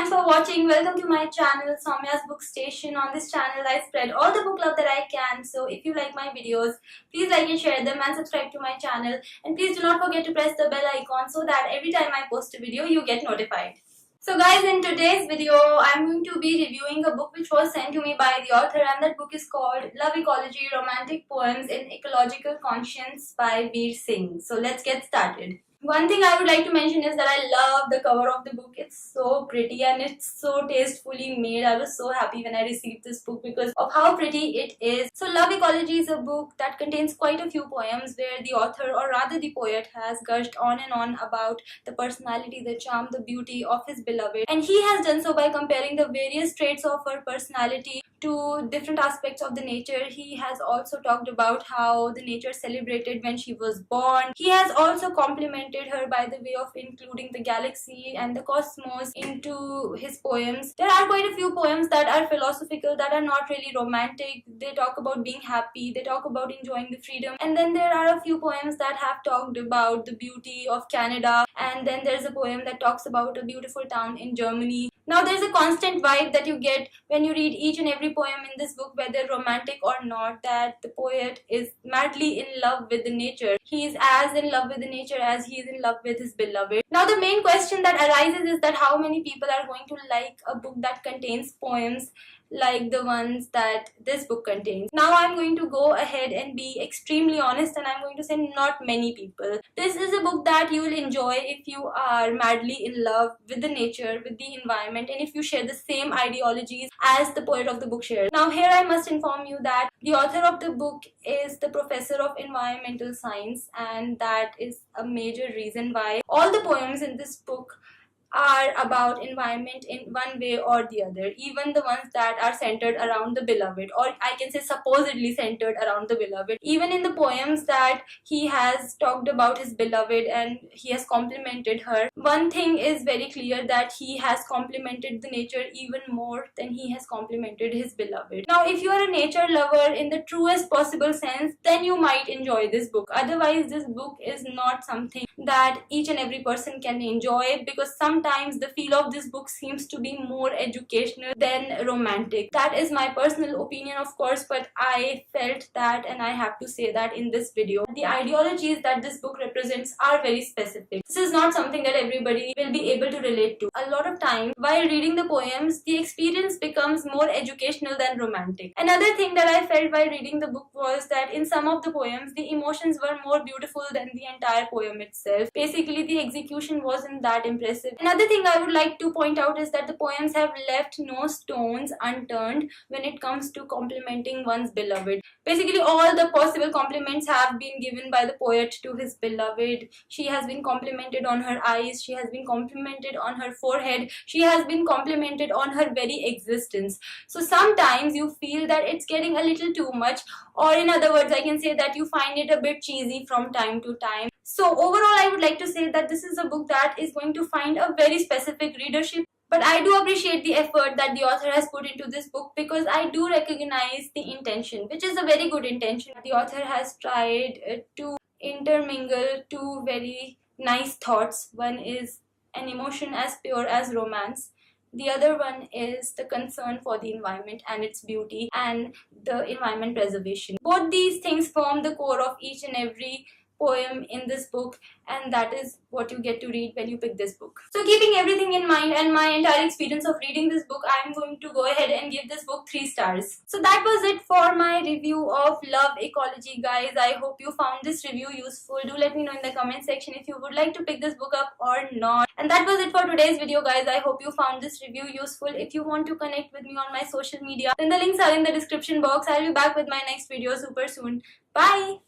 thanks for watching. Welcome to my channel, Saumya's Bookstation. On this channel, I spread all the book love that I can. So if you like my videos, please like and share them and subscribe to my channel. And please do not forget to press the bell icon so that every time I post a video, you get notified. So guys, in today's video, I'm going to be reviewing a book which was sent to me by the author, and that book is called Lovecology, Romantic Poems in Ecological Conscience by Vir Singh. So let's get started. One thing I would like to mention is that I love the cover of the book. It's so pretty and it's so tastefully made. I was so happy when I received this book because of how pretty it is. So Lovecology is a book that contains quite a few poems where the author, or rather the poet, has gushed on and on about the personality, the charm, the beauty of his beloved. And he has done so by comparing the various traits of her personality to different aspects of the nature. He has also talked about how the nature celebrated when she was born. He has also complimented her by the way of including the galaxy and the cosmos into his poems. There are quite a few poems that are philosophical, that are not really romantic. They talk about being happy, they talk about enjoying the freedom. And then there are a few poems that have talked about the beauty of Canada. And then there's a poem that talks about a beautiful town in Germany. Now there's a constant vibe that you get when you read each and every poem in this book, whether romantic or not, that the poet is madly in love with the nature. He is as in love with the nature as he is in love with his beloved. Now the main question that arises is that how many people are going to like a book that contains poems like the ones that this book contains. Now I'm going to go ahead and be extremely honest, and I'm going to say not many people. This is a book that you will enjoy if you are madly in love with the nature, with the environment, and if you share the same ideologies as the poet of the book shares. Now here I must inform you that the author of the book is the professor of environmental science, and that is a major reason why all the poems in this book are about environment in one way or the other, even the ones that are centered around the beloved, or I can say supposedly centered around the beloved. Even in the poems that he has talked about his beloved and he has complimented her, one thing is very clear, that he has complimented the nature even more than he has complimented his beloved. Now if you are a nature lover in the truest possible sense, then you might enjoy this book. Otherwise this book is not something that each and every person can enjoy, because sometimes the feel of this book seems to be more educational than romantic. That is my personal opinion, of course, but I felt that, and I have to say that in this video. The ideologies that this book represents are very specific. This is not something that everybody will be able to relate to. A lot of times while reading the poems, the experience becomes more educational than romantic. Another thing that I felt while reading the book was that in some of the poems, the emotions were more beautiful than the entire poem itself. Basically, the execution wasn't that impressive. Another thing I would like to point out is that the poems have left no stones unturned when it comes to complimenting one's beloved. Basically, all the possible compliments have been given by the poet to his beloved. She has been complimented on her eyes, she has been complimented on her forehead, she has been complimented on her very existence. So sometimes you feel that it's getting a little too much, or in other words, I can say that you find it a bit cheesy from time to time. So overall, I would like to say that this is a book that is going to find a very specific readership. But I do appreciate the effort that the author has put into this book, because I do recognize the intention, which is a very good intention. The author has tried to intermingle two very nice thoughts. One is an emotion as pure as romance. The other one is the concern for the environment and its beauty and the environment preservation. Both these things form the core of each and every poem in this book, and that is what you get to read when you pick this book. So keeping everything in mind and my entire experience of reading this book, I am going to go ahead and give this book 3 stars. So that was it for my review of Lovecology, guys. I hope you found this review useful. Do let me know in the comment section if you would like to pick this book up or not. And that was it for today's video, guys. I hope you found this review useful. If you want to connect with me on my social media, then the links are in the description box. I'll be back with my next video super soon. Bye!